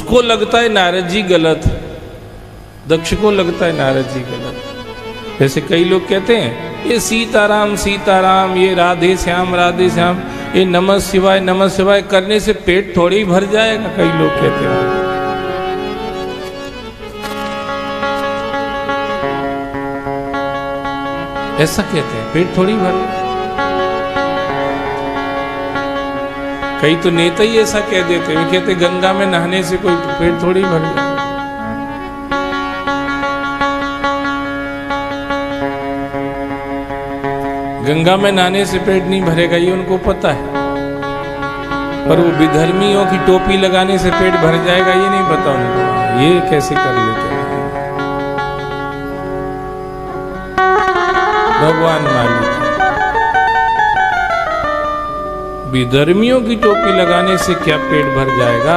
उसको लगता है नारद जी गलत, दक्ष को लगता है नारद जी गलत। जैसे कई लोग कहते हैं ये सीताराम सीताराम, ये राधे श्याम राधे श्याम, ये नमः शिवाय करने से पेट थोड़ी ही भर जाएगा, कई लोग कहते हैं। ऐसा कहते हैं, पेट थोड़ी भर। कई तो नेता ही ऐसा कह देते हैं, कहते गंगा में नहाने से कोई पेट थोड़ी भर जाए। गंगा में नहाने से पेट नहीं भरेगा ये उनको पता है, पर वो विधर्मियों की टोपी लगाने से पेट भर जाएगा ये नहीं पता उनको। ये कैसे कर लेते हैं भगवान मालिक। विधर्मियों की टोपी लगाने से क्या पेट भर जाएगा,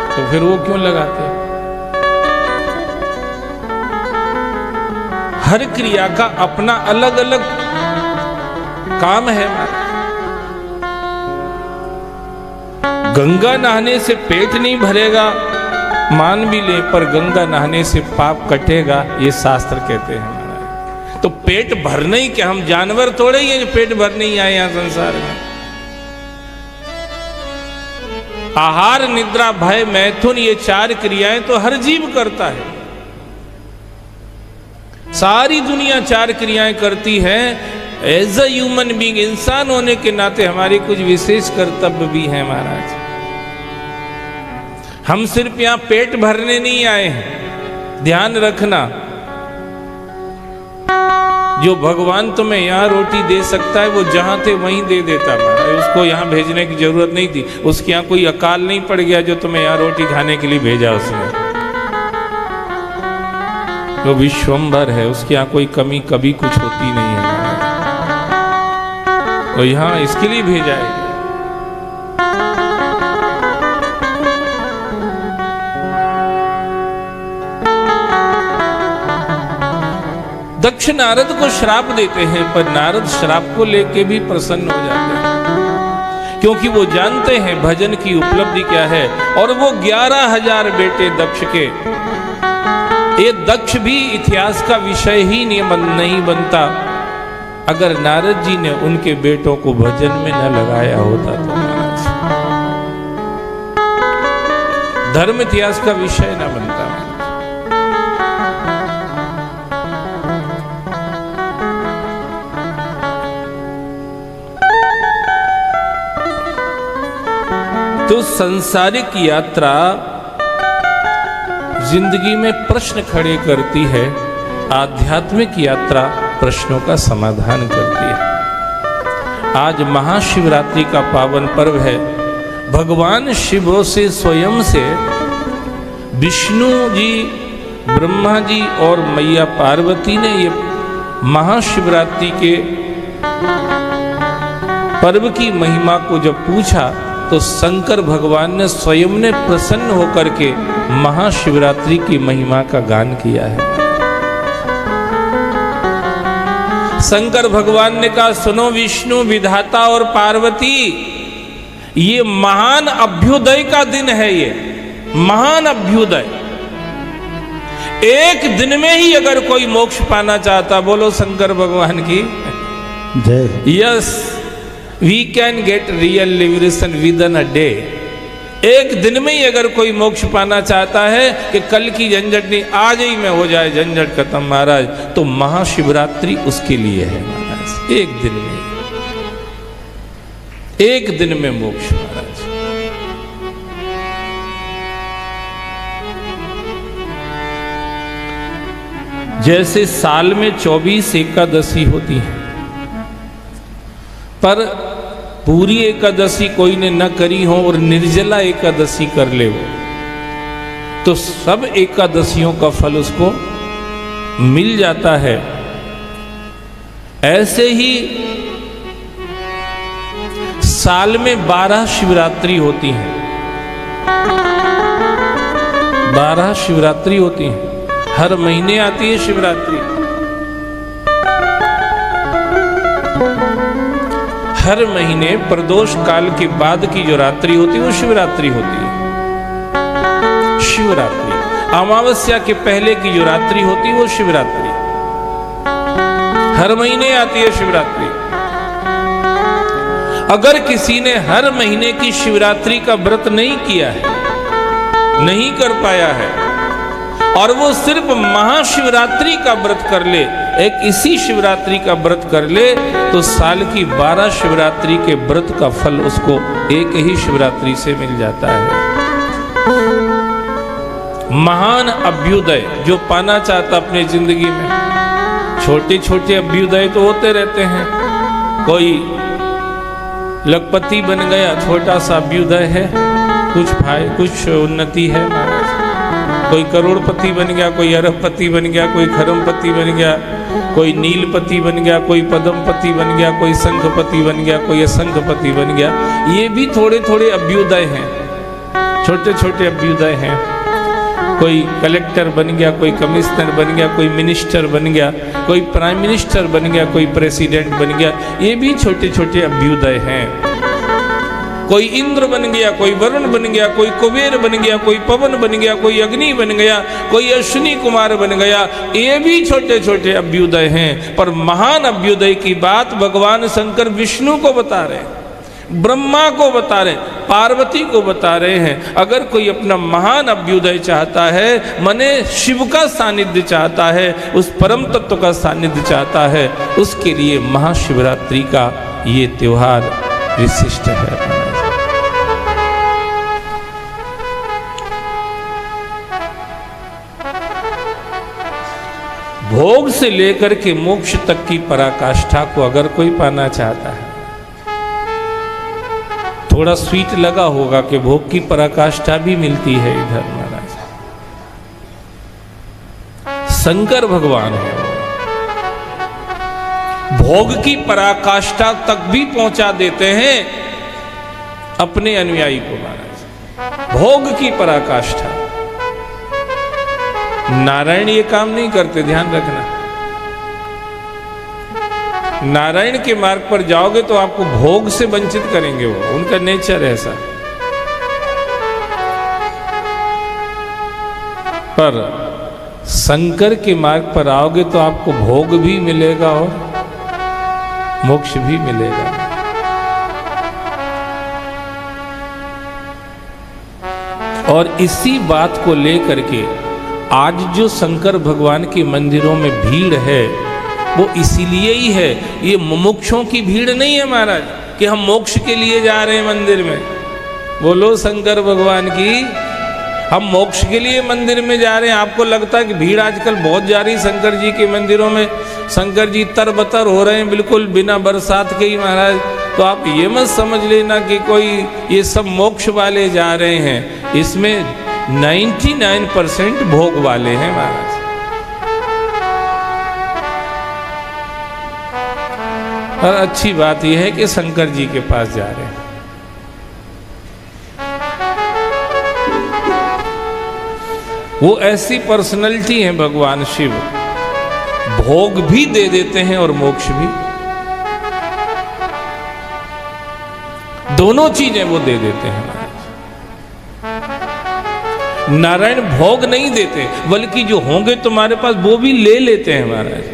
तो फिर वो क्यों लगाते हैं? हर क्रिया का अपना अलग अलग काम है। गंगा नहाने से पेट नहीं भरेगा मान भी ले, पर गंगा नहाने से पाप कटेगा ये शास्त्र कहते हैं। तो पेट भरना ही क्या, हम जानवर थोड़े ही हैं जो पेट भरने ही आए यहां संसार में। आहार निद्रा भय मैथुन ये 4 क्रियाएं तो हर जीव करता है। सारी दुनिया 4 क्रियाएं करती है। एज अ ह्यूमन बीइंग, इंसान होने के नाते हमारे कुछ विशेष कर्तव्य भी हैं महाराज। हम सिर्फ यहां पेट भरने नहीं आए हैं, ध्यान रखना। जो भगवान तुम्हें यहां रोटी दे सकता है वो जहां थे वहीं दे देता महाराज, उसको यहां भेजने की जरूरत नहीं थी। उसके यहां कोई अकाल नहीं पड़ गया जो तुम्हें यहां रोटी खाने के लिए भेजा उसने। वो विश्वंभर है, उसके यहां कोई कमी कभी कुछ होती नहीं है, तो यहां इसके लिए भेजा है। दक्ष नारद को श्राप देते हैं, पर नारद श्राप को लेके भी प्रसन्न हो जाते हैं, क्योंकि वो जानते हैं भजन की उपलब्धि क्या है। और वो 11,000 बेटे दक्ष के, ये दक्ष भी इतिहास का विषय ही नहीं बनता अगर नारद जी ने उनके बेटों को भजन में न लगाया होता तो। महाराज धर्म इतिहास का विषय न बनता। तो सांसारिक यात्रा जिंदगी में प्रश्न खड़े करती है, आध्यात्मिक यात्रा प्रश्नों का समाधान करती है। आज महाशिवरात्रि का पावन पर्व है। भगवान शिव से स्वयं से विष्णु जी, ब्रह्मा जी और मैया पार्वती ने ये महाशिवरात्रि के पर्व की महिमा को जब पूछा तो शंकर भगवान ने स्वयं ने प्रसन्न होकर के महाशिवरात्रि की महिमा का गान किया है। शंकर भगवान ने कहा, सुनो विष्णु विधाता और पार्वती, ये महान अभ्युदय का दिन है। ये महान अभ्युदय, एक दिन में ही अगर कोई मोक्ष पाना चाहता, बोलो शंकर भगवान की जय। Yes, we can get real liberation within a day. एक दिन में ही अगर कोई मोक्ष पाना चाहता है कि कल की झंझट नहीं, आज ही में हो जाए झंझट खत्म महाराज, तो महाशिवरात्रि उसके लिए है महाराज। एक दिन में, एक दिन में मोक्ष महाराज। जैसे साल में 24 एकादशी होती है, पर पूरी एकादशी कोई ने न करी हो और निर्जला एकादशी कर ले वो, तो सब एकादशियों का फल उसको मिल जाता है। ऐसे ही साल में 12 शिवरात्रि होती हैं। 12 शिवरात्रि होती हैं, हर महीने आती है शिवरात्रि। हर महीने प्रदोष काल के बाद की जो रात्रि होती है वो शिवरात्रि होती है। शिवरात्रि, अमावस्या के पहले की जो रात्रि होती है वो शिवरात्रि। हर महीने आती है शिवरात्रि। अगर किसी ने हर महीने की शिवरात्रि का व्रत नहीं किया है, नहीं कर पाया है, और वो सिर्फ महाशिवरात्रि का व्रत कर ले, एक इसी शिवरात्रि का व्रत कर ले, तो साल की 12 शिवरात्रि के व्रत का फल उसको एक ही शिवरात्रि से मिल जाता है। महान अभ्युदय जो पाना चाहता अपनी जिंदगी में, छोटे छोटे अभ्युदय तो होते रहते हैं। कोई लखपति बन गया, छोटा सा अभ्युदय है, कुछ उन्नति है। कोई करोड़पति बन गया, कोई अरबपति बन गया, कोई खरमपति बन गया, कोई नीलपति बन गया, कोई पद्मपति बन गया, कोई शंखपति बन गया, कोई असंखपति बन गया। ये भी थोड़े थोड़े अभ्युदय हैं, छोटे छोटे अभ्युदय हैं। कोई कलेक्टर बन गया, कोई कमिश्नर बन गया, कोई मिनिस्टर बन गया, कोई प्राइम मिनिस्टर बन गया, कोई प्रेसिडेंट बन गया। ये भी छोटे छोटे अभ्युदय हैं। कोई इंद्र बन गया, कोई वरुण बन गया, कोई कुबेर बन गया, कोई पवन बन गया, कोई अग्नि बन गया, कोई अश्विनी कुमार बन गया। ये भी छोटे छोटे अभ्युदय हैं। पर महान अभ्युदय की बात भगवान शंकर विष्णु को बता रहे हैं, ब्रह्मा को बता रहे हैं, पार्वती को बता रहे हैं। अगर कोई अपना महान अभ्युदय चाहता है, मने शिव का सानिध्य चाहता है, उस परम तत्व का सानिध्य चाहता है, उसके लिए महाशिवरात्रि का ये त्योहार विशिष्ट है। भोग से लेकर के मोक्ष तक की पराकाष्ठा को अगर कोई पाना चाहता है, थोड़ा स्वीट लगा होगा कि भोग की पराकाष्ठा भी मिलती है इधर महाराज। शंकर भगवान है, भोग की पराकाष्ठा तक भी पहुंचा देते हैं अपने अनुयायी को महाराज। भोग की पराकाष्ठा। नारायण ये काम नहीं करते, ध्यान रखना। नारायण के मार्ग पर जाओगे तो आपको भोग से वंचित करेंगे, वो उनका नेचर है ऐसा। पर शंकर के मार्ग पर आओगे तो आपको भोग भी मिलेगा और मोक्ष भी मिलेगा। और इसी बात को लेकर के आज जो शंकर भगवान के मंदिरों में भीड़ है, वो इसीलिए ही है। ये मुमुक्षों की भीड़ नहीं है महाराज कि हम मोक्ष के लिए जा रहे हैं मंदिर में। बोलो शंकर भगवान की, हम मोक्ष के लिए मंदिर में जा रहे हैं। आपको लगता है कि भीड़ आजकल बहुत जा रही शंकर जी के मंदिरों में, शंकर जी तरबतर हो रहे हैं बिल्कुल बिना बरसात के ही महाराज। तो आप ये मत समझ लेना कि कोई ये सब मोक्ष वाले जा रहे हैं। इसमें 99% भोग वाले हैं महाराज। और अच्छी बात यह है कि शंकर जी के पास जा रहे हैं। वो ऐसी पर्सनैलिटी है भगवान शिव, भोग भी दे देते हैं और मोक्ष भी, दोनों चीजें वो दे देते हैं। नारायण भोग नहीं देते, बल्कि जो होंगे तुम्हारे पास वो भी ले लेते हैं महाराज।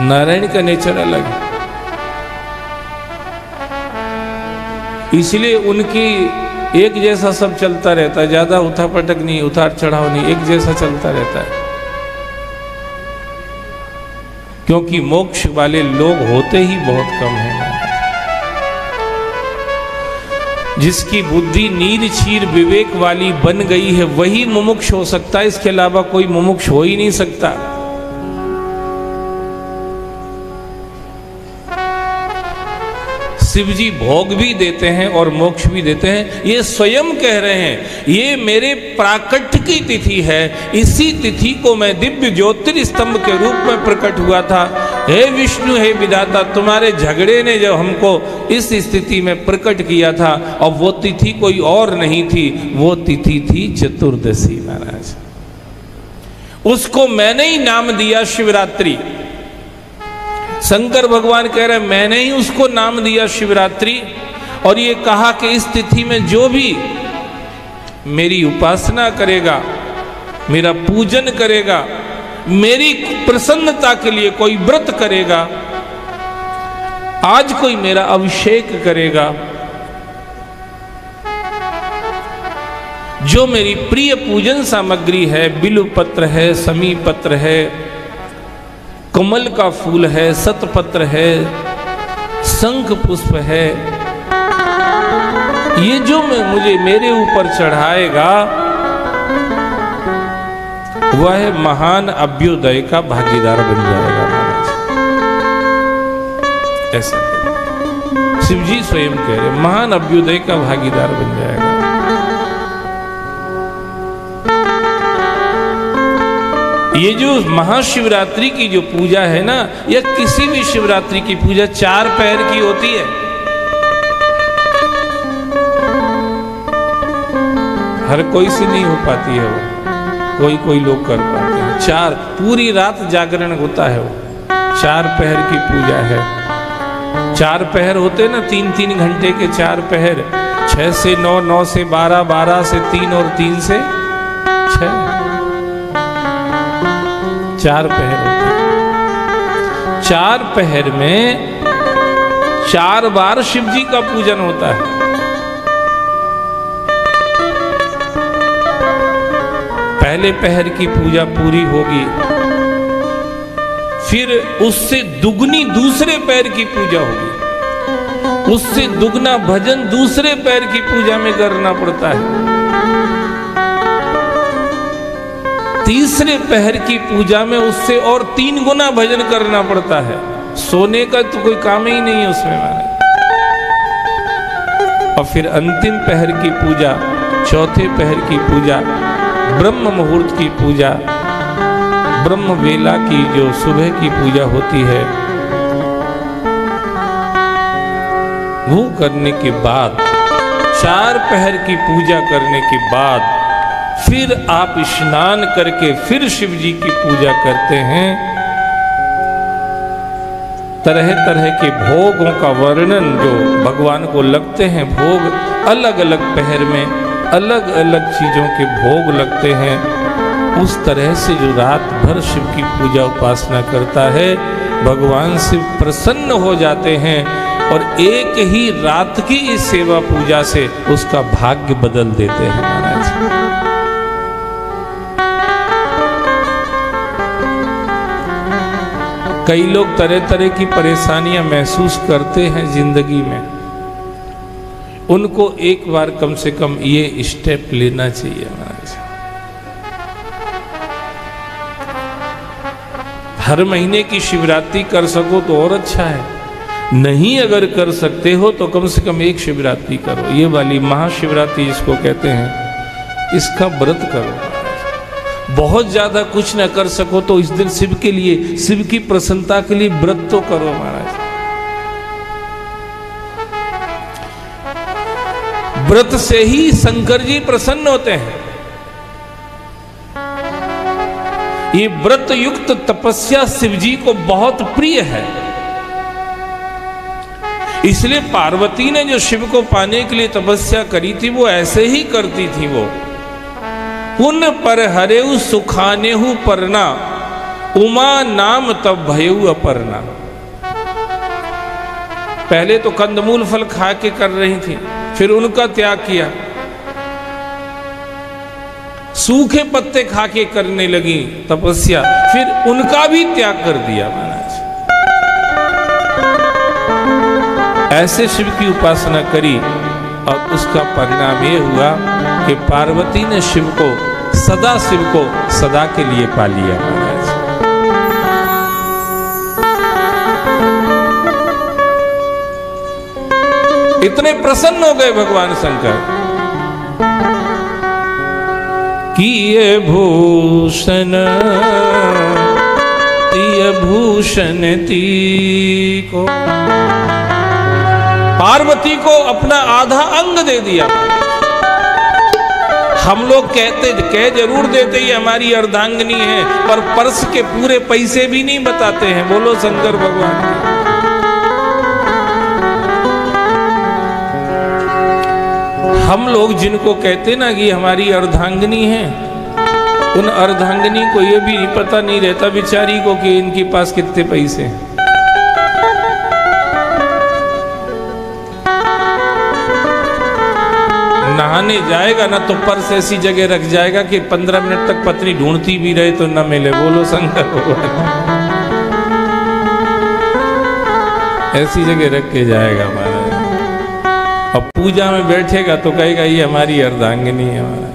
नारायण का नेचर अलग है, इसलिए उनकी एक जैसा सब चलता रहता है, ज्यादा उठापटक नहीं, उतार चढ़ाव नहीं, एक जैसा चलता रहता है। क्योंकि मोक्ष वाले लोग होते ही बहुत कम हैं। जिसकी बुद्धि नीर चीर विवेक वाली बन गई है वही मुमुक्ष हो सकता है, इसके अलावा कोई मुमुक्ष हो ही नहीं सकता। शिव जी भोग भी देते हैं और मोक्ष भी देते हैं। ये स्वयं कह रहे हैं, ये मेरे प्राकट्य की तिथि है, इसी तिथि को मैं दिव्य ज्योतिर्स्तंभ के रूप में प्रकट हुआ था। हे विष्णु, हे विधाता, तुम्हारे झगड़े ने जब हमको इस स्थिति में प्रकट किया था, और वो तिथि कोई और नहीं थी, वो तिथि थी चतुर्दशी महाराज। उसको मैंने ही नाम दिया शिवरात्रि। शंकर भगवान कह रहे मैंने ही उसको नाम दिया शिवरात्रि, और ये कहा कि इस तिथि में जो भी मेरी उपासना करेगा, मेरा पूजन करेगा, मेरी प्रसन्नता के लिए कोई व्रत करेगा, आज कोई मेरा अभिषेक करेगा, जो मेरी प्रिय पूजन सामग्री है, बिल्व पत्र है, समी पत्र है, कमल का फूल है, सतपत्र है, शंख पुष्प है, ये जो मुझे मेरे ऊपर चढ़ाएगा वह महान अभ्युदय का भागीदार बन जाएगा। ऐसा शिव जी स्वयं कह रहे, महान अभ्युदय का भागीदार बन जाएगा। ये जो महाशिवरात्रि की जो पूजा है ना, या किसी भी शिवरात्रि की पूजा 4 पहर की होती है। हर कोई से नहीं हो पाती है वो, कोई कोई लोग कर पाते हैं। 4 पूरी रात जागरण होता है वो, 4 पहर की पूजा है। 4 पहर होते ना, 3-3 घंटे के 4 पहर, 6 से 9, 9 से 12, 12 से 3 और 3 से 6, 4 पहर होते हैं। 4 पहर में 4 बार शिव जी का पूजन होता है। पहले पहर की पूजा पूरी होगी, फिर उससे दुगनी दूसरे पैर की पूजा होगी, उससे दुगना भजन दूसरे पैर की पूजा में करना पड़ता है। तीसरे पहर की पूजा में उससे और 3 गुना भजन करना पड़ता है। सोने का तो कोई काम ही नहीं है उसमें माने। और फिर अंतिम पहर की पूजा, चौथे पहर की पूजा, ब्रह्म मुहूर्त की पूजा, ब्रह्म वेला की जो सुबह की पूजा होती है, वो करने के बाद, 4 पहर की पूजा करने के बाद फिर आप स्नान करके फिर शिव जी की पूजा करते हैं। तरह तरह के भोगों का वर्णन जो भगवान को लगते हैं, भोग अलग अलग पहर में अलग अलग चीजों के भोग लगते हैं। उस तरह से जो रात भर शिव की पूजा उपासना करता है, भगवान शिव प्रसन्न हो जाते हैं और एक ही रात की इस सेवा पूजा से उसका भाग्य बदल देते हैं महाराज। कई लोग तरह तरह की परेशानियां महसूस करते हैं जिंदगी में, उनको एक बार कम से कम ये स्टेप लेना चाहिए महाराज। हर महीने की शिवरात्रि कर सको तो और अच्छा है, नहीं अगर कर सकते हो तो कम से कम एक शिवरात्रि करो। ये वाली महाशिवरात्रि जिसको कहते हैं, इसका व्रत करो। बहुत ज्यादा कुछ ना कर सको तो इस दिन शिव के लिए, शिव की प्रसन्नता के लिए व्रत तो करो महाराज। व्रत से ही शंकर जी प्रसन्न होते हैं। ये व्रत युक्त तपस्या शिव जी को बहुत प्रिय है। इसलिए पार्वती ने जो शिव को पाने के लिए तपस्या करी थी, वो ऐसे ही करती थी। वो पुन पर हरेउ सुखानेहु परना, उमा नाम तब भयउ अपर्णा। पहले तो कंदमूल फल खा के कर रही थी, फिर उनका त्याग किया, सूखे पत्ते खा के करने लगी तपस्या, फिर उनका भी त्याग कर दिया महाराज। ऐसे शिव की उपासना करी और उसका परिणाम ये हुआ कि पार्वती ने शिव को सदा के लिए पा लिया महाराज। इतने प्रसन्न हो गए भगवान शंकर कि ये भूषण को पार्वती को अपना आधा अंग दे दिया। हम लोग कह जरूर देते ही हमारी अर्धांगिनी है, पर पर्स के पूरे पैसे भी नहीं बताते हैं। बोलो शंकर भगवान की। हम लोग जिनको कहते ना कि हमारी अर्धांगिनी है, उन अर्धांगिनी को ये भी पता नहीं रहता बेचारी को कि इनके पास कितने पैसे हैं। नहाने जाएगा ना तो पर्स ऐसी जगह रख जाएगा कि 15 मिनट तक पत्नी ढूंढती भी रहे तो न मिले। बोलो शंकर भगवान, ऐसी जगह रख के जाएगा महाराज। अब पूजा में बैठेगा तो कहेगा ये हमारी अर्धांगिनी है महाराज।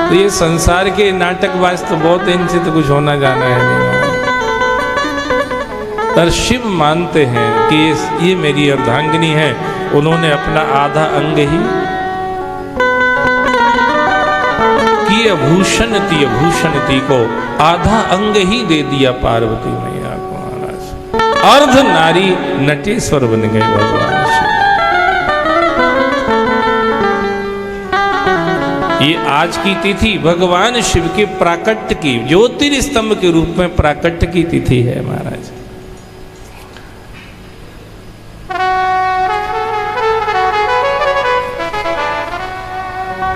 तो ये संसार के नाटकबाज तो बहुत, इनसे तो कुछ होना जाना है नहीं। पर शिव मानते हैं कि ये मेरी अर्धांगिनी है। उन्होंने अपना आधा अंग ही की भूषणती को आधा अंग ही दे दिया पार्वती मैया को महाराज। अर्ध नारी नटेश्वर बन गए भगवान शिव। ये आज की तिथि भगवान शिव के प्राकट्य की, ज्योतिर्स्तंभ के रूप में प्राकट्य की तिथि है महाराज।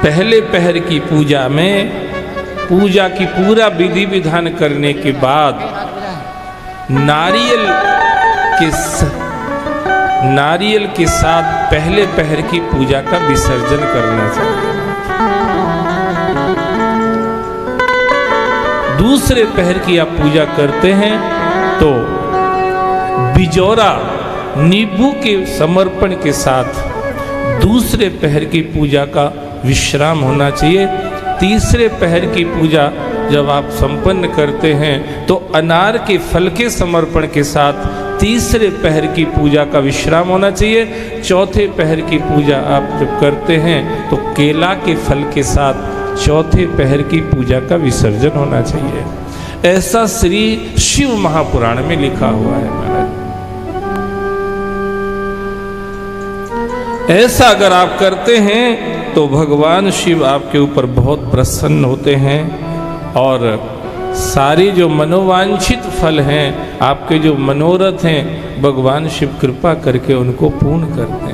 पहले पहर की पूजा में, पूजा की पूरा विधि विधान करने के बाद नारियल के साथ पहले पहर की पूजा का विसर्जन करना चाहिए। दूसरे पहर की आप पूजा करते हैं तो बिजौरा नींबू के समर्पण के साथ दूसरे पहर की पूजा का विश्राम होना चाहिए। तीसरे पहर की पूजा जब आप संपन्न करते हैं तो अनार के फल के समर्पण के साथ तीसरे पहर की पूजा का विश्राम होना चाहिए। चौथे पहर की पूजा आप जब करते हैं तो केला के फल के साथ चौथे पहर की पूजा का विसर्जन होना चाहिए। ऐसा श्री शिव महापुराण में लिखा हुआ है महाराज। ऐसा अगर आप करते हैं तो भगवान शिव आपके ऊपर बहुत प्रसन्न होते हैं और सारे जो मनोवांछित फल हैं, आपके जो मनोरथ हैं, भगवान शिव कृपा करके उनको पूर्ण करते हैं।